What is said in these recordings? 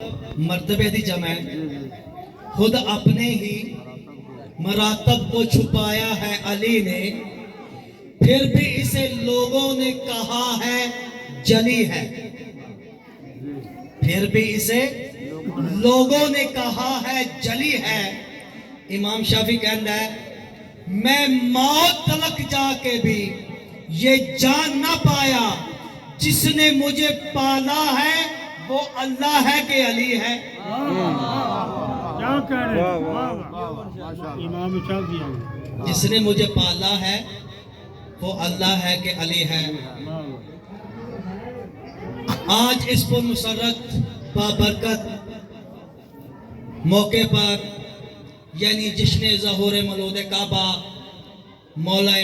مرتبے دی جمع خود اپنے ہی مراتب کو چھپایا ہے علی نے، پھر بھی اسے لوگوں نے کہا ہے جلی ہے، پھر بھی اسے لوگوں نے کہا ہے جلی ہے۔ امام شافعی کہتا ہے میں موت تلک جا کے بھی یہ جان نہ پایا جس نے مجھے پالا ہے وہ اللہ ہے کہ علی ہے۔ کیا کہہ رہے ہیں؟ امام شافعی جس نے مجھے پالا ہے وہ اللہ ہے کہ علی ہے۔ آج اس پر مسرت بابرکت موقع پر یعنی جشن ظہور مولود کعبہ مولا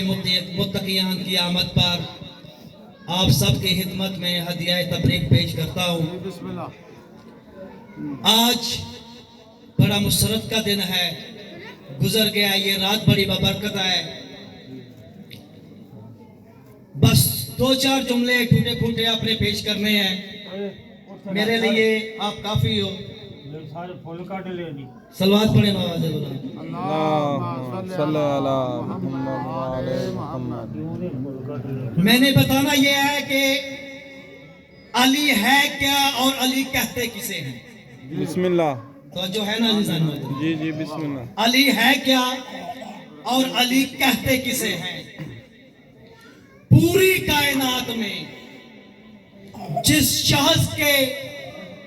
متقیان کی آمد پر آپ سب کی خدمت میں ہدیہ تبریک پیش کرتا ہوں۔ آج بڑا مسرت کا دن ہے، گزر گیا یہ رات بڑی بابرکت ہے۔ بس دو چار جملے ٹوٹے پھوٹے اپنے پیش کرنے ہیں، میرے لیے آپ کافی ہو۔ صلوات پڑھیں بابا سے بولا اللہم صلی علی محمد۔ میں نے بتانا یہ ہے کہ علی ہے کیا اور علی کہتے کسے ہیں۔ بسم اللہ۔ تو جو ہے نا عزیزان محترم، جی جی بسم اللہ۔ علی ہے کیا اور علی کہتے کسے ہیں۔ پوری کائنات میں جس شخص کے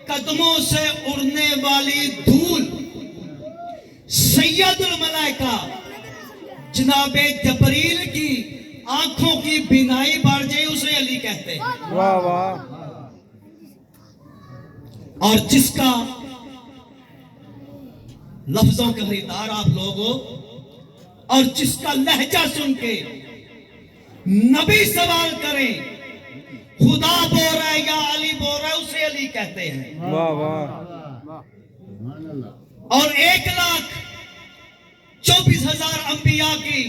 قدموں سے اڑنے والی دھول سید الملائکہ جناب جبریل کی آنکھوں کی بینائی بڑھ جائے اسے علی کہتے ہیں۔ واہ واہ۔ اور جس کا لفظوں کا خریدار آپ لوگ ہو اور جس کا لہجہ سن کے نبی سوال کریں خدا بول رہا ہے یا علی بول رہا ہے اسے علی کہتے ہیں۔ واہ واہ۔ اور 1,24,000 انبیاء کی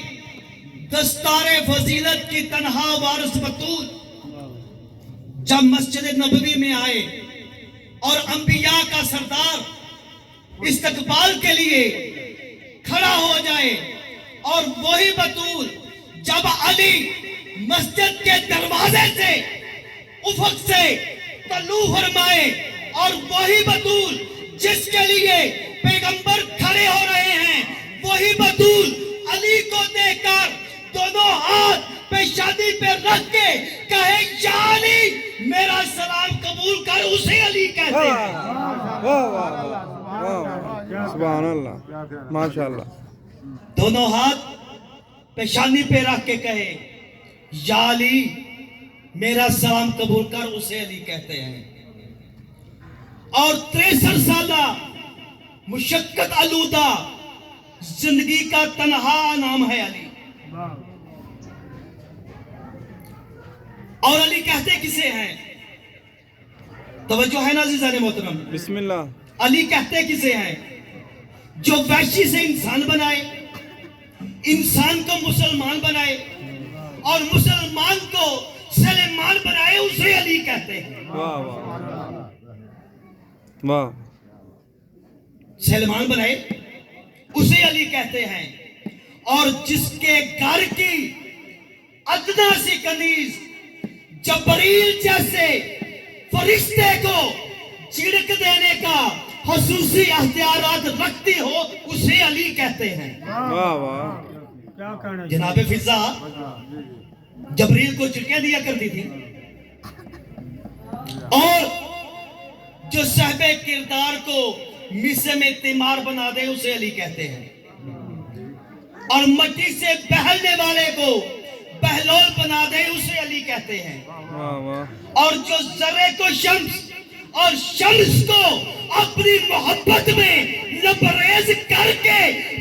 دستار فضیلت کی تنہا وارث بطول جب مسجد نبوی میں آئے اور انبیاء کا سردار استقبال کے لیے کھڑا ہو جائے اور وہی بطول جب علی مسجد کے دروازے سے افق سے طلوع فرمائے اور وہی بطول جس کے لیے پیغمبر کھڑے ہو رہے ہیں وہی بطول علی کو دیکھ کر دونوں ہاتھ پیشانی پہ رکھ کے کہے یا علی میرا سلام قبول کر اسے علی کہتے ہیں۔ واہ واہ۔ سبحان اللہ، ماشاءاللہ۔ دونوں ہاتھ پیشانی پہ رکھ کے کہے یا علی میرا سلام قبول کر اسے علی کہتے ہیں۔ اور 63 سالہ مشقت آلودہ زندگی کا تنہا نام ہے علی۔ اور علی کہتے کسے ہیں؟ توجہ ہے نا عزیزان محترم، بسم اللہ۔ علی کہتے کسے ہیں؟ جو وحشی سے انسان بنائے، انسان کو مسلمان بنائے اور مسلمان کو سلیمان بنائے اسے علی کہتے ہیں۔ واہ واہ واہ۔ سلیمان بنائے اسے علی کہتے ہیں۔ اور جس کے گھر کی ادنا سی کنیز جبریل جیسے فرشتے کو چڑک دینے کا خصوصی اختیارات رکھتی ہو اسے علی کہتے ہیں۔ واہ واہ۔ کیا کہنا ہے؟ جناب فضا جبریل کو چڑکیاں دیا کرتی تھی اور جو صاحب کردار کو میسے میں تیمار بنا دے اسے علی کہتے ہیں، اور مٹی سے بہلنے والے کو بہلول بنا دے اسے علی کہتے ہیں، واہ واہ۔ اور جو ذرے کو شمس اور شمس کو اپنی محبت میں لبریز کر کے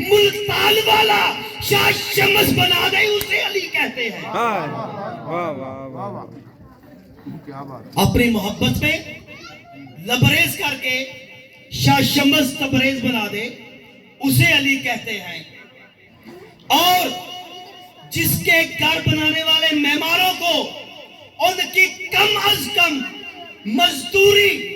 ملتان والا شاہ شمس بنا دے اسے علی کہتے ہیں۔ واہ واہ واہ۔ اپنی محبت میں لبریز کر کے شاہ شمس تبریز بنا دے اسے علی کہتے ہیں۔ اور جس کے گھر بنانے والے معماروں کو ان کی کم از کم مزدوری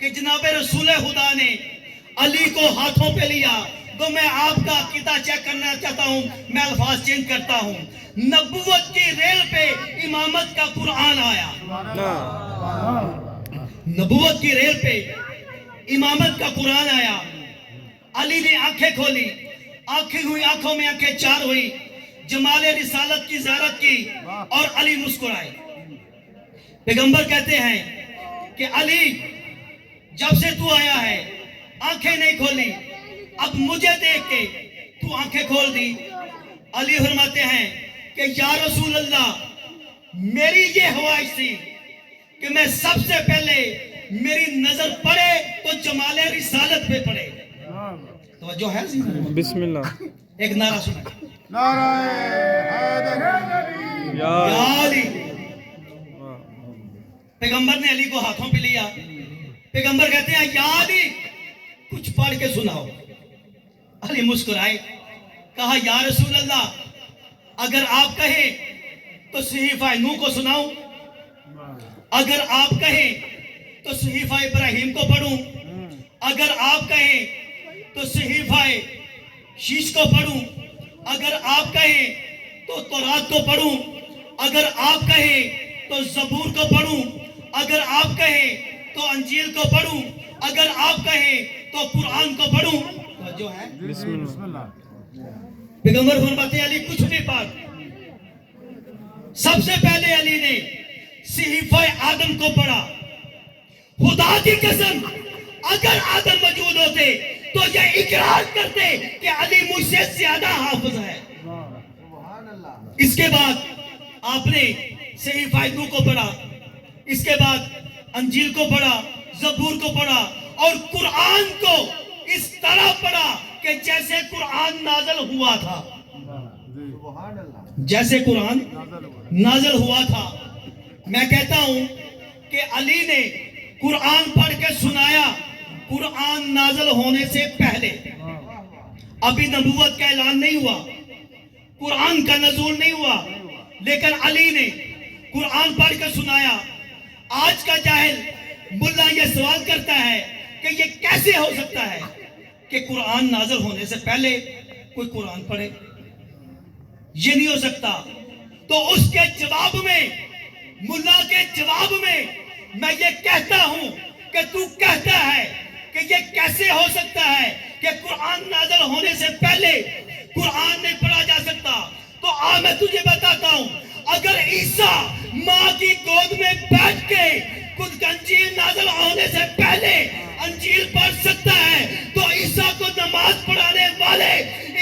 کہ جناب رسول خدا نے علی کو ہاتھوں پہ لیا، تو میں آپ کا عقیدہ چیک کرنا چاہتا ہوں، میں الفاظ چینج کرتا ہوں۔ نبوت کی ریل پہ امامت کا قرآن آیا، نبوت کی ریل پہ امامت کا قرآن آیا۔ علی نے آنکھیں کھولی، آنکھیں ہوئی، آنکھوں میں آنکھیں چار ہوئی، جمال رسالت کی زیارت کی اور علی مسکرائے۔ پیغمبر کہتے ہیں کہ علی جب سے تو آیا ہے آنکھیں نہیں کھولی، اب مجھے دیکھ کے تو آنکھیں کھول دی۔ علی فرماتے ہیں کہ یا رسول اللہ، میری یہ خواہش تھی کہ میں سب سے پہلے میری نظر پڑے تو جمال رسالت پہ پڑے۔ توجہ ہے؟ بسم اللہ۔ ایک نعرہ سنا، نعرہ حیدر۔ یا یا علی۔ پیغمبر نے علی کو ہاتھوں پہ لیا، پیغمبر کہتے ہیں یا علی کچھ پڑھ کے سناؤ۔ علی مسکرائے، کہا یا رسول اللہ، اگر آپ کہیں تو صحیفہ نوح کو سناؤں، اگر آپ کہیں تو صحیفہ ابراہیم کو پڑھوں، اگر آپ کہیں تو صحیفہ شیش کو پڑھوں، اگر آپ کہیں تو تورات کو پڑھوں، اگر آپ کہیں تو زبور کو پڑھوں، اگر آپ کہیں تو انجیل کو پڑھوں، اگر آپ کہیں تو قرآن کو پڑھوں۔ جو ہے بسم بسم اللہ۔ اللہ۔ پیغمبر فرماتے ہیں علی کچھ بھی پڑھ۔ سب سے پہلے علی نے صحیفہ آدم کو پڑھا۔ خدا کی قسم اگر آدم موجود ہوتے تو یہ اقرار کرتے کہ علی مجھ سے زیادہ حافظ ہے۔ اس کے بعد آپ نے صحیفہ نوح کو پڑھا، اس کے بعد انجیل کو پڑھا، زبور کو پڑھا اور قرآن کو اس طرح پڑھا کہ جیسے قرآن نازل ہوا تھا، جیسے قرآن نازل ہوا تھا۔ میں کہتا ہوں کہ علی نے قرآن پڑھ کے سنایا قرآن نازل ہونے سے پہلے، ابھی نبوت کا اعلان نہیں ہوا، قرآن کا نزول نہیں ہوا، لیکن علی نے قرآن پڑھ کے سنایا۔ آج کا جاہل ملا یہ سوال کرتا ہے کہ یہ کیسے ہو سکتا ہے کہ قرآن نازل ہونے سے پہلے کوئی قرآن پڑھے؟ یہ نہیں ہو سکتا۔ تو اس کے جواب میں، ملا کے جواب میں میں یہ کہتا ہوں کہ تو کہتا ہے کہ یہ کیسے ہو سکتا ہے کہ قرآن نازل ہونے سے پہلے قرآن نہیں پڑھا جا سکتا؟ تو آج میں تجھے بتاتا ہوں، اگر عیسیٰ ماں کی گود میں بیٹھ کے خود انجیل نازل ہونے سے پہلے انجیل پڑھ سکتا ہے تو عیسیٰ کو نماز پڑھانے والے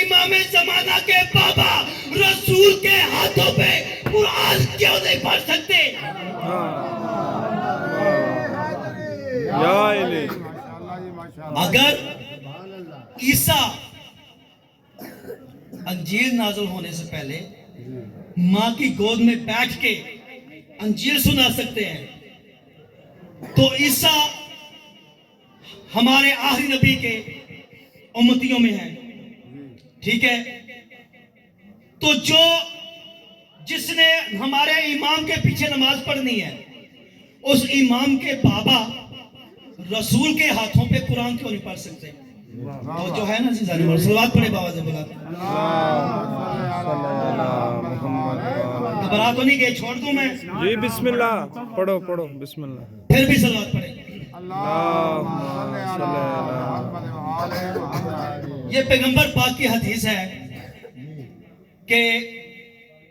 امام زمانہ کے بابا رسول کے ہاتھوں پہ قرآن کیوں نہیں پڑھ سکتے؟ یا علی۔ اگر عیسیٰ انجیل نازل ہونے سے پہلے ماں کی گود میں بیٹھ کے انجیل سنا سکتے ہیں تو عیسیٰ ہمارے آخری نبی کے امتیوں میں ہیں، ٹھیک ہے؟ تو جس نے ہمارے امام کے پیچھے نماز پڑھنی ہے، اس امام کے بابا رسول کے ہاتھوں پہ قرآن کیوں نہیں پڑھ سکتے؟ تو جو ہے نا صلوات پڑھے بابا سے بلا گھبرا تو نہیں گئے؟ چھوڑ دوں میں؟ جی بسم اللہ پڑھو پڑھو بسم اللہ۔ پھر بھی صلوات پڑھے۔ یہ پیغمبر پاک کی حدیث ہے کہ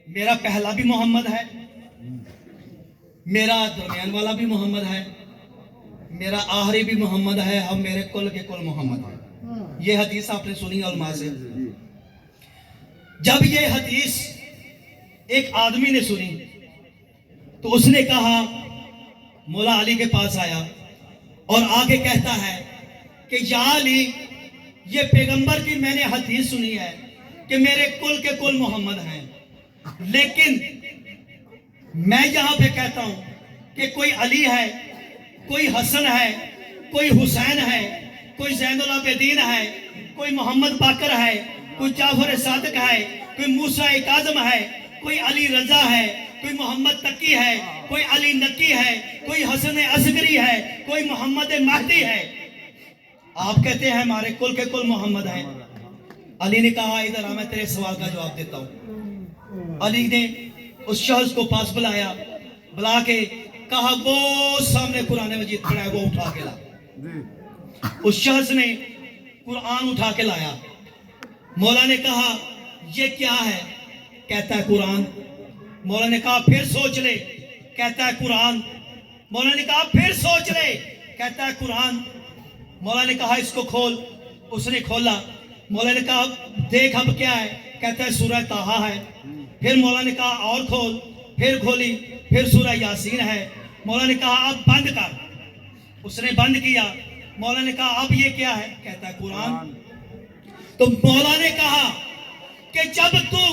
میرا پہلا بھی محمد ہے، میرا درمیان والا بھی محمد ہے، میرا آخری بھی محمد ہے اور میرے کل کے کل محمد ہے۔ یہ حدیث آپ نے سنی علماء سے۔ جب یہ حدیث ایک آدمی نے سنی تو اس نے کہا، مولا علی کے پاس آیا اور آگے کہتا ہے کہ یا علی، یہ پیغمبر کی میں نے حدیث سنی ہے کہ میرے کل کے کل محمد ہیں، لیکن میں یہاں پہ کہتا ہوں کہ کوئی علی ہے، کوئی حسن ہے، کوئی حسین ہے، کوئی زین العابدین ہے، کوئی محمد باقر ہے، کوئی جعفر صادق ہے، کوئی موسیٰ کاظم ہے، کوئی علی رضا ہے، کوئی محمد تقی ہے، کوئی علی نقی ہے، کوئی حسن اصغری ہے، کوئی محمد مہدی ہے۔ آپ کہتے ہیں ہمارے کل کے کل محمد ہیں۔ علی نے کہا ادھر آ، میں تیرے سوال کا جواب دیتا ہوں۔ علی نے اس شخص کو پاس بلایا، بلا کے کہا وہ سامنے قرآن مجید پڑھا ہے، وہ اٹھا کے لا۔ جی اس شخص نے قرآن اٹھا کے لایا۔ مولا نے کہا یہ کیا ہے؟ کہتا ہے قرآن۔ مولا نے کہا پھر سوچ لے، کہتا ہے قرآن۔ مولا نے کہا پھر سوچ لے، کہتا ہے قرآن۔ مولا نے کہا اس کو کھول، اس نے کھولا۔ مولا نے کہا دیکھ اب کیا ہے؟ کہتا ہے سورہ طٰہٰ ہے۔ پھر مولا نے کہا اور کھول، پھر کھولی، پھر سورہ یاسین ہے۔ مولا نے کہا اب بند کر، اس نے بند کیا۔ مولا نے کہا اب یہ کیا ہے؟ کہتا ہے قرآن۔ تو مولا نے کہا کہ جب تو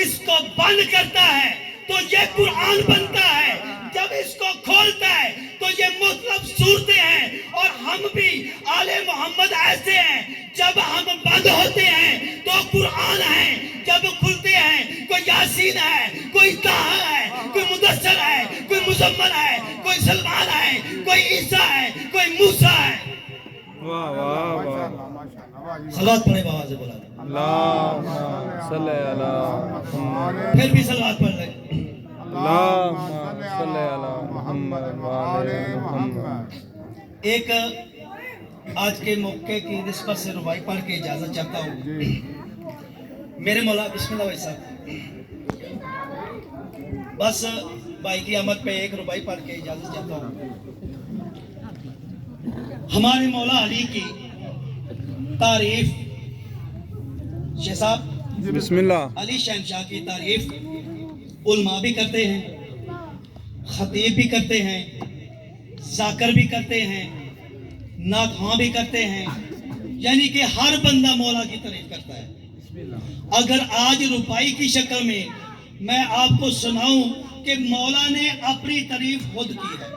اس کو بند کرتا ہے تو یہ قرآن بنتا ہے، جب اس کو کھولتا ہے تو یہ مطلب صورتیں ہیں۔ اور ہم بھی آل محمد ایسے ہیں، جب ہم بند ہوتے ہیں تو قرآن ہے، جب کھلتے ہیں کوئی یاسین ہے، کوئی طٰہٰ ہے، کوئی مدثر ہے، کوئی مزمل ہے، کوئی سلمان ہے، کوئی عیسیٰ ہے، کوئی موسیٰ ہے۔ واہ واہ واہ، ماشاءاللہ ماشاءاللہ، واہ جی صلوات پڑھے بابا سے بولا، اللہم صلی علی محمد، پھر بھی صلوات پڑھ لیں۔ اللہم صلی علی محمد وآل محمد۔ ایک آج کے موقع کی نسبت سے ربائی پڑھ کے اجازت چاہتا ہوں۔ میرے مولا، بسم اللہ بھائی صاحب، بس بھائی کی آمد پہ ایک ربائی پڑھ کے اجازت چاہتا ہوں۔ ہمارے مولا علی کی تعریف، شیخ صاحب بسم اللہ۔ علی شہنشاہ کی تعریف علماء بھی کرتے ہیں، خطیب بھی کرتے ہیں، ذاکر بھی کرتے ہیں، ناتخواں بھی کرتے ہیں، یعنی کہ ہر بندہ مولا کی تعریف کرتا ہے۔ اگر آج روپائی کی شکل میں آپ کو سناؤں کہ مولا نے اپنی تعریف خود کی ہے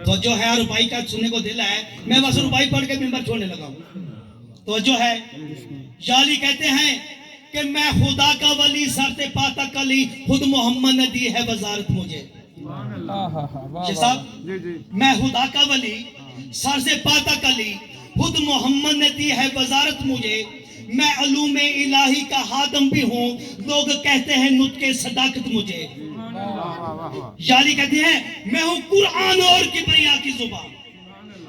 تو جو ہے روپائی کا سننے کو دل ہے، میں بس روپائی پڑھ کے ممبر چھوڑنے لگا ہوں۔ تو جو ہے جالی کہتے ہیں کہ میں خدا کا ولی سر سے پاتا کلی، خود محمد نے دی ہے وزارت مجھے۔ شیخ صاحب، جی جی میں خدا کا ولی سر سے پاتا کلی، خود محمد نے دی ہے وزارت مجھے۔ میں علوم الہی کا خادم بھی ہوں، لوگ کہتے ہیں نطق صداقت مجھے۔ جالی کہتے ہیں میں ہوں قرآن اور کبریا کی زبان،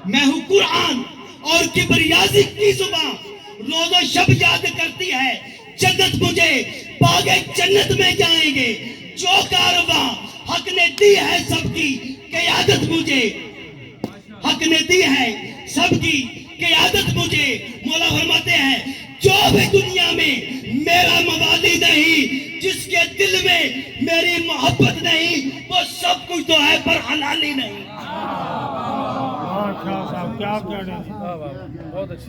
میں ہوں قرآن اور کبریا کی زبان، روز و شب یاد کرتی ہے جنت مجھے، باغ جنت میں جائیں گے جو کارواں، حق نے دی ہے سب کی قیادت مجھے، حق نے دی ہے سب کی قیادت مجھے۔ مولا فرماتے ہیں جو بھی دنیا میں میرا موالی نہیں، جس کے دل میں میری محبت نہیں، وہ سب کچھ تو ہے پر حلالی نہیں۔ صاحب کیا کہنے ہیں؟ بہت اچھا۔